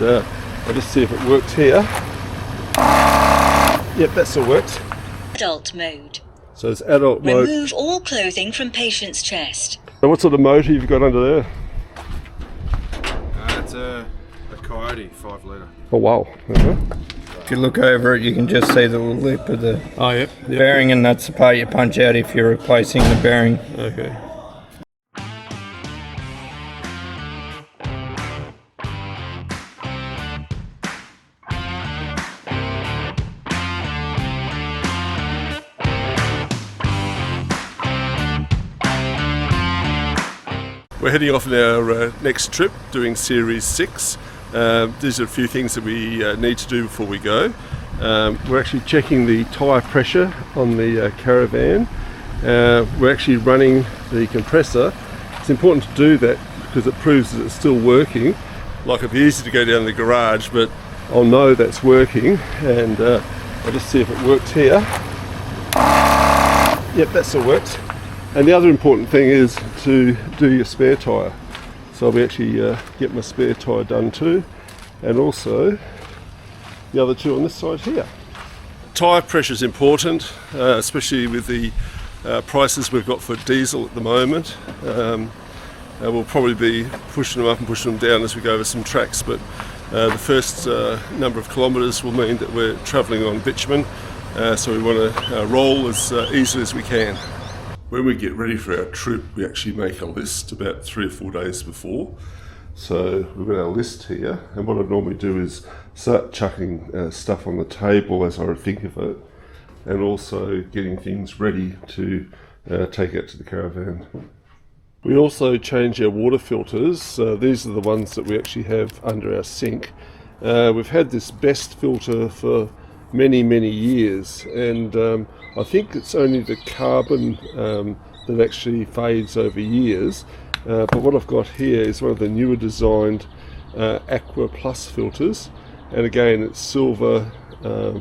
I'll just see if it works here. Yep, that still works. Adult mode. So it's adult mode. Remove all clothing from patient's chest. So what sort of motor have you got under there? It's a Coyote 5 litre. Oh wow. If you look over it, you can just see the little lip of the Yep. bearing, and that's the part you punch out if you're replacing the bearing. Okay. We're heading off on our next trip, doing Series 6. These are a few things that we need to do before we go. We're actually checking the tyre pressure on the Caravan. We're actually running the compressor. It's important to do that because it proves that it's still working. Like, it'd be easy to go down to the garage, but I'll know that's working, and I'll just see if it works here. Yep, that still works. And the other important thing is to do your spare tyre. So we actually get my spare tyre done too, and also the other two on this side here. Tyre pressure is important, especially with the prices we've got for diesel at the moment. We'll probably be pushing them up and pushing them down as we go over some tracks, but the first number of kilometres will mean that we're travelling on bitumen, so we want to roll as easily as we can. When we get ready for our trip, we actually make a list about 3 or 4 days before. So we've got our list here, and what I normally do is start chucking stuff on the table as I think of it, and also getting things ready to take out to the caravan. We also change our water filters. These are the ones that we actually have under our sink. We've had this Best filter for many years, and I think it's only the carbon that actually fades over years, but what I've got here is one of the newer designed Aqua Plus filters, and again it's silver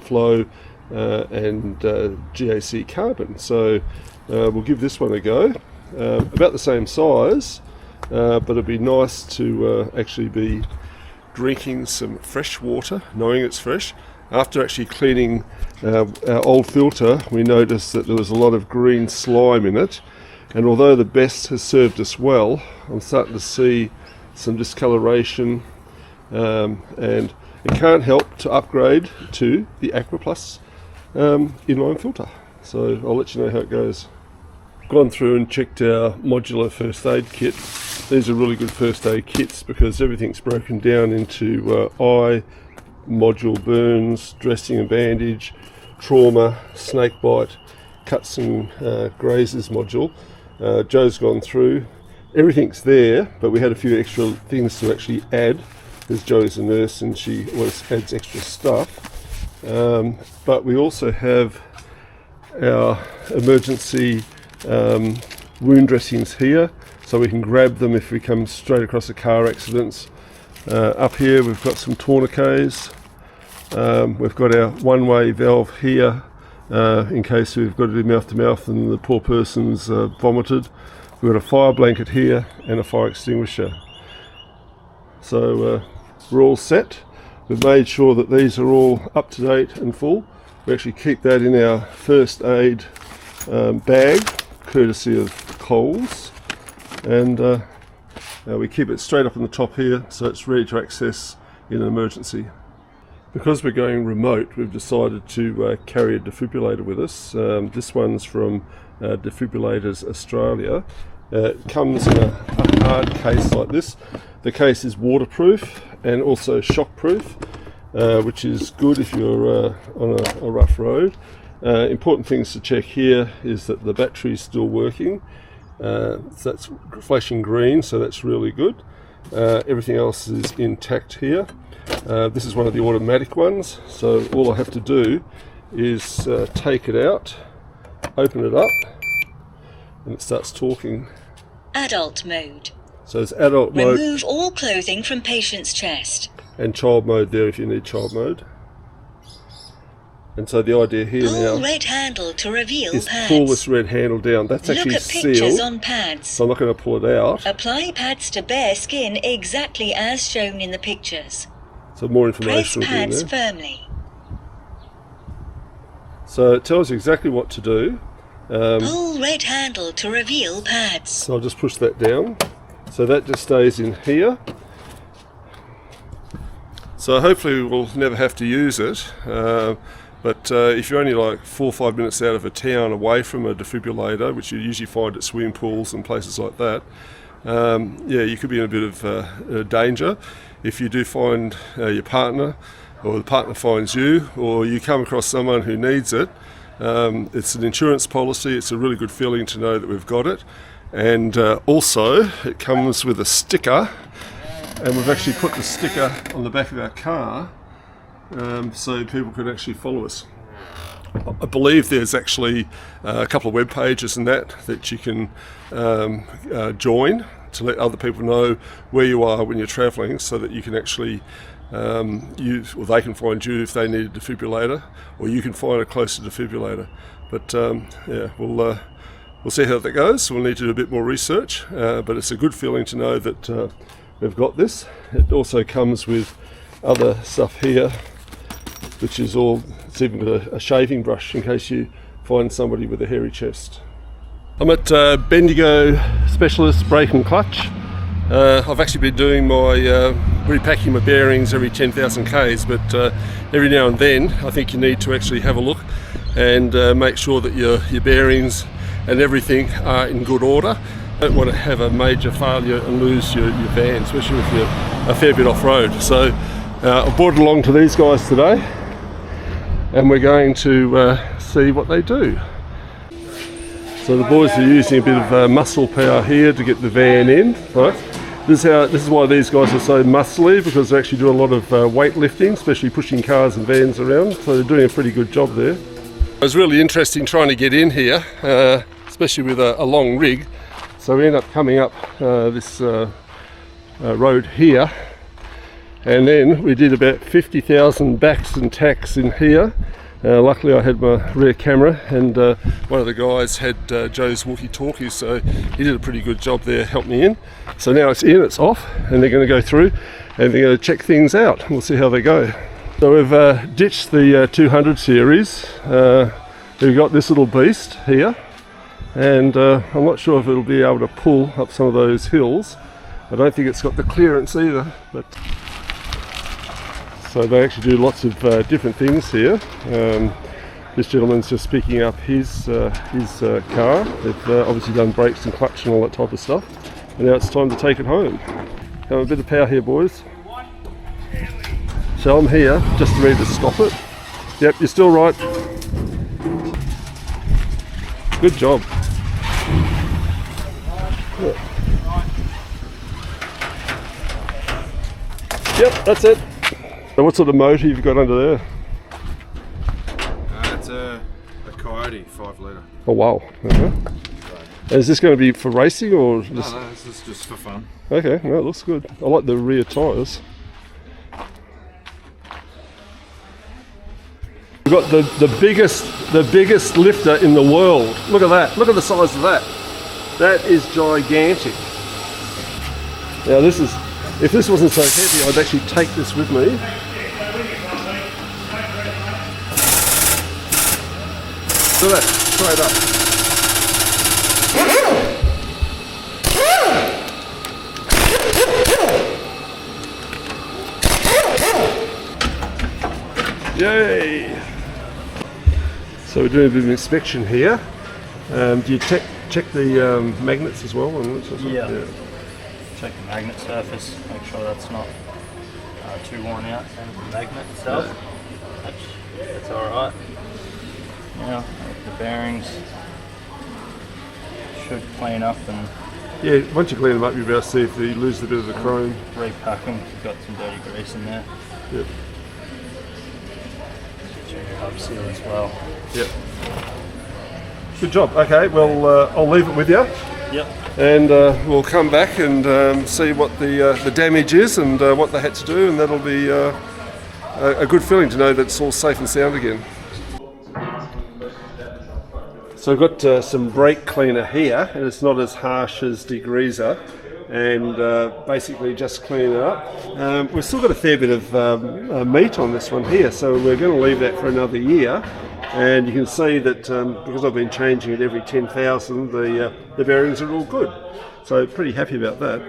flow and GAC carbon, so we'll give this one a go. About the same size, but it'd be nice to actually be drinking some fresh water, knowing it's fresh. After actually cleaning our old filter, we noticed that there was a lot of green slime in it, and although the Best has served us well, I'm starting to see some discoloration, and it can't help to upgrade to the Aqua Plus inline filter. So I'll let you know how it goes. Gone through and checked our modular first aid kit. These are really good first aid kits because everything's broken down into eye, module burns, dressing and bandage, trauma, snake bite, cuts and grazes module. Joe's gone through. Everything's there, but we had a few extra things to actually add because Joe's a nurse and she always adds extra stuff. But we also have our emergency wound dressings here, so we can grab them if we come straight across a car accidents. Up here we've got some tourniquets. We've got our one-way valve here in case we've got to do mouth-to-mouth and the poor person's vomited. We've got a fire blanket here and a fire extinguisher. So we're all set. We've made sure that these are all up to date and full. We actually keep that in our first aid bag, courtesy of Coles, and we keep it straight up on the top here so it's ready to access in an emergency. Because we're going remote, we've decided to carry a defibrillator with us. This one's from Defibrillators Australia. It comes in a hard case like this. The case is waterproof and also shockproof, which is good if you're on a rough road. Important things to check here is that the battery is still working. So that's flashing green, so that's really good. Everything else is intact here. This is one of the automatic ones, so all I have to do is take it out, open it up, and it starts talking. Adult mode. So it's adult mode. Remove all clothing from patient's chest. And child mode there if you need child mode. And so the idea here Pull now red handle to reveal is pads. pull this red handle down. That's Look actually at pictures sealed, on pads. so I'm not going to pull it out. Apply pads to bare skin exactly as shown in the pictures. So more Press information will be in pads there. firmly. So it tells you exactly what to do. Pull red handle to reveal pads. So I'll just push that down. So that just stays in here. So hopefully we'll never have to use it. But if you're only like 4 or 5 minutes out of a town away from a defibrillator, which you usually find at swimming pools and places like that, yeah, you could be in a bit of danger. If you do find your partner, or the partner finds you, or you come across someone who needs it, it's an insurance policy. It's a really good feeling to know that we've got it. And also it comes with a sticker, and we've actually put the sticker on the back of our car so people can actually follow us. I believe there's actually a couple of web pages and that you can join to let other people know where you are when you're travelling, so that you can actually use, or they can find you if they need a defibrillator, or you can find a closer defibrillator. But yeah, we'll see how that goes. We'll need to do a bit more research, but it's a good feeling to know that we've got this. It also comes with other stuff here, which is all, it's even got a shaving brush in case you find somebody with a hairy chest. I'm at Bendigo Specialist Brake and Clutch. I've actually been doing my repacking my bearings every 10,000 Ks, but every now and then I think you need to actually have a look and make sure that your bearings and everything are in good order. You don't want to have a major failure and lose your van, especially if you're a fair bit off-road. So I brought it along to these guys today, and we're going to see what they do. So the boys are using a bit of muscle power here to get the van in, right? This is why these guys are so muscly, because they actually do a lot of weightlifting, especially pushing cars and vans around. So they're doing a pretty good job there. It was really interesting trying to get in here, especially with a long rig. So we end up coming up this road here, and then we did about 50,000 backs and tacks in here. Luckily I had my rear camera, and one of the guys had Joe's walkie-talkie, so he did a pretty good job there, helped me in. So now it's in, it's off, and they're going to go through and they're going to check things out. We'll see how they go. So we've ditched the 200 series. We've got this little beast here, and I'm not sure if it'll be able to pull up some of those hills. I don't think it's got the clearance either, but so they actually do lots of different things here. This gentleman's just picking up his car. They've obviously done brakes and clutch and all that type of stuff, and now it's time to take it home. Have a bit of power here, boys. So I'm here just ready to stop it. Yep, you're still right. Good job. Yep, that's it. So what sort of motor have you got under there? It's a Coyote 5 litre. Oh wow. Is this going to be for racing or just... No, this is just for fun. Okay, well, it looks good. I like the rear tyres. We've got the biggest lifter in the world. Look at that. Look at the size of that. That is gigantic. Now this is, if this wasn't so heavy, I'd actually take this with me. Look at that, straight up. Yay! So we're doing a bit of inspection here. Do you check the magnets as well? Yeah. Check the magnet surface, make sure that's not too worn out, and the magnet itself, that's alright. Yeah, the bearings should clean up, and yeah, once you clean them up, you'll be able to see if you lose a bit of the chrome. Repack them, you've got some dirty grease in there. Yep. Check your hub seal as well. Yep. Good job. Okay, well I'll leave it with you. Yep. And we'll come back and see what the damage is and what they had to do, and that'll be a good feeling to know that it's all safe and sound again. So I've got some brake cleaner here, and it's not as harsh as degreaser, and basically just clean it up. We've still got a fair bit of meat on this one here, so we're going to leave that for another year. And you can see that because I've been changing it every 10,000, the bearings are all good. So pretty happy about that.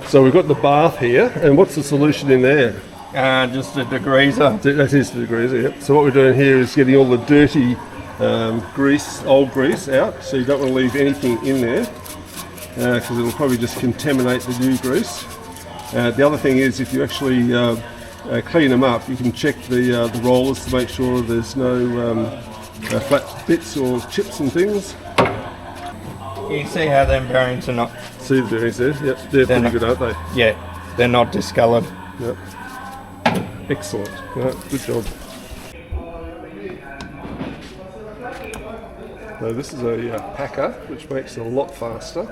So we've got the bath here, and what's the solution in there? Just a degreaser. That is the degreaser, yep. So what we're doing here is getting all the dirty grease, old grease out, so you don't want to leave anything in there because it'll probably just contaminate the new grease. The other thing is, if you actually clean them up, you can check the rollers to make sure there's no flat bits or chips and things. You see how them bearings are not... See the bearings there? Yep, they're pretty good, aren't they? Yeah, they're not discoloured. Yep. Excellent. Right, good job. So this is a packer, which makes it a lot faster.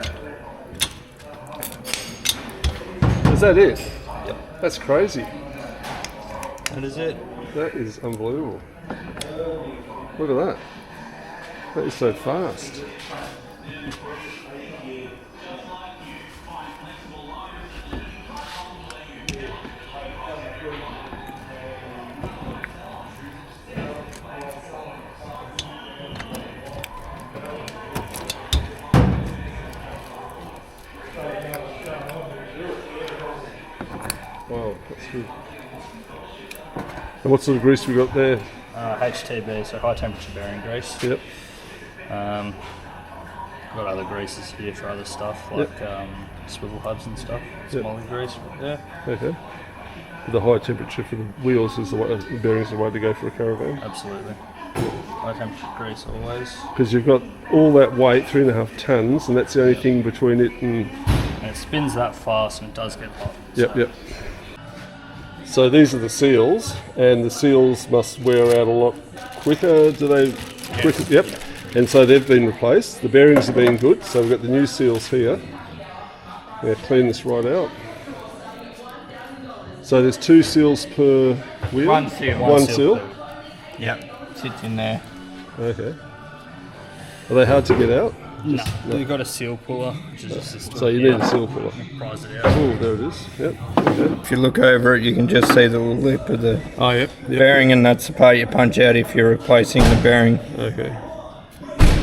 Is that it? Yep. That's crazy. That is it. That is unbelievable. Look at that. That is so fast. Wow, that's good. And what sort of grease we got there? HTB, so high temperature bearing grease. Yep. Got other greases here for other stuff, like swivel hubs and stuff. Some olive grease right there. Okay. The high temperature for the wheels is the bearings the way to go for a Caravan. Absolutely. High temperature grease always. Because you've got all that weight, 3.5 tonnes, and that's the only thing between it and... And it spins that fast and it does get hot. Yep, yep. So these are the seals, and the seals must wear out a lot quicker. Do they? Yes. Quicker? Yep. And so they've been replaced. The bearings have been good, so we've got the new seals here. Yeah, clean this right out. So there's 2 seals per wheel? One seal. One seal? Yep, sits in there. Okay. Are they hard to get out? No, we've got a seal puller, which is a system. So you need a seal puller. Prise it out. Oh, there it is. Yep. Okay. If you look over it, you can just see the lip of the Oh, yep. bearing, and that's the part you punch out if you're replacing the bearing. Okay.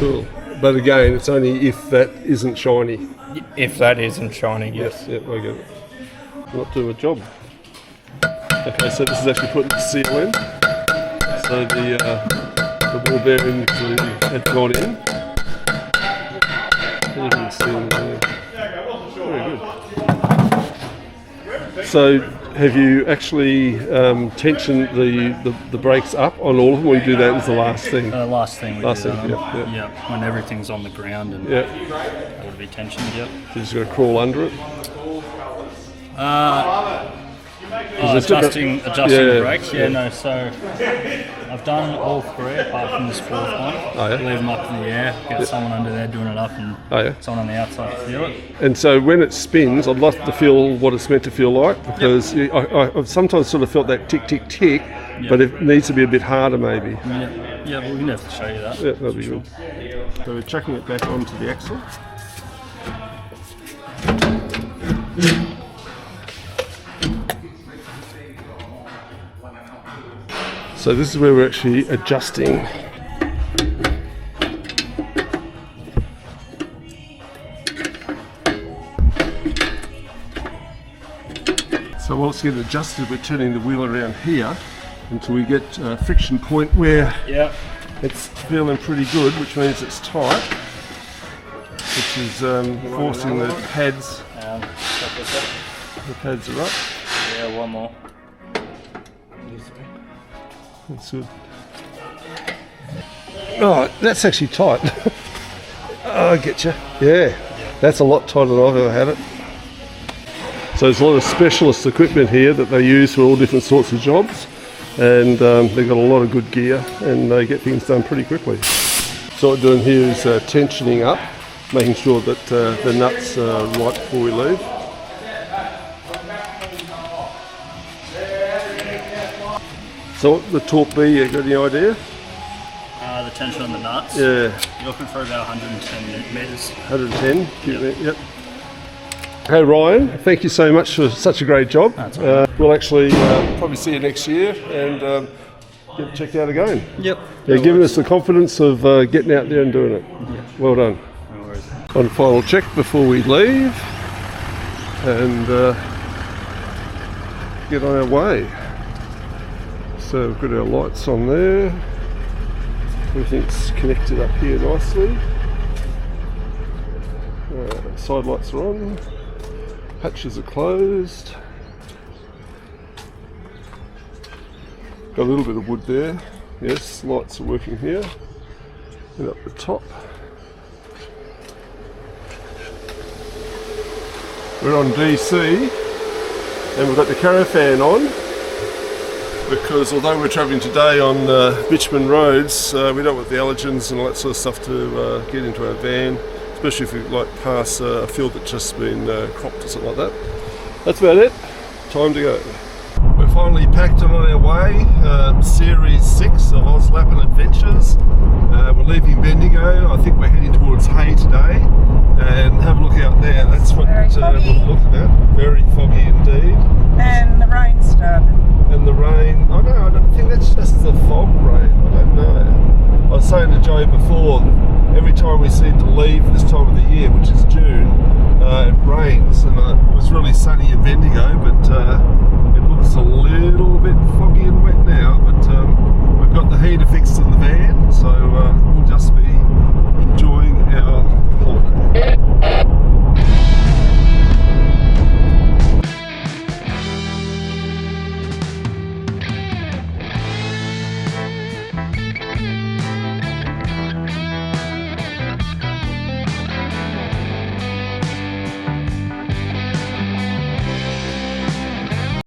Cool. But again, it's only if that isn't shiny. If that isn't shiny, yes. Yep, I get it. Not do a job. Okay, so this is actually putting the seal in. So the ball bearing had gone in. You can see in there. Very good. So have you actually tensioned the brakes up on all of them, or you do that as the last thing? Last thing we do that on. Yep. Yep, when everything's on the ground and Yep. it would be tensioned, yep. So you just got to crawl under it? Adjusting Yeah, the brakes. yeah. No. So I've done all 3 apart from this 4th one. Oh, yeah? Leave them up in the air. Get someone under there doing it up, and Oh, yeah. someone on the outside to feel it. And so when it spins, I'd like to feel what it's meant to feel like, because I've sometimes sort of felt that tick, tick, tick, but it needs to be a bit harder maybe. Yeah. Well, we can have to show you that. Yeah, that'd be good. So we're chucking it back onto the axle. So this is where we're actually adjusting. So while it's getting adjusted, we're turning the wheel around here until we get a friction point where it's feeling pretty good, which means it's tight, which is forcing the pads. The pads are up. Yeah, one more. That's good. Oh, that's actually tight. Oh, I get you. Yeah, that's a lot tighter than I've ever had it. So there's a lot of specialist equipment here that they use for all different sorts of jobs, and they've got a lot of good gear, and they get things done pretty quickly. So what we're doing here is tensioning up, making sure that the nuts are right before we leave. So what would the torque be? You got any idea? The tension on the nuts. Yeah. You're looking for about 110 newton meters. 110. Yep. Hey Ryan, thank you so much for such a great job. We'll actually probably see you next year and get it checked out again. Yep. Yeah, giving us the confidence of getting out there and doing it. Well done. No worries. One final check before we leave and get on our way. So we've got our lights on there. Everything's connected up here nicely. Side lights are on. Hatches are closed. Got a little bit of wood there. Yes, lights are working here. And up the top. We're on DC and we've got the Caravan on because although we're travelling today on bitumen roads, we don't want the allergens and all that sort of stuff to get into our van, especially if we like pass a field that's just been cropped or something like that. That's about it. Time to go. We're finally packed and on our way. Series 6 of OZLAPN Adventures. We're leaving Bendigo. I think we're heading towards Hay today. And have a look out there. That's what we're looking at. Very foggy indeed. And the rain started. And the rain. Oh no, I don't think that's just the fog rain. I don't know. I was saying to Joey before, every time we seem to leave this time of the year, which is June, it rains. And it was really sunny in Bendigo, but it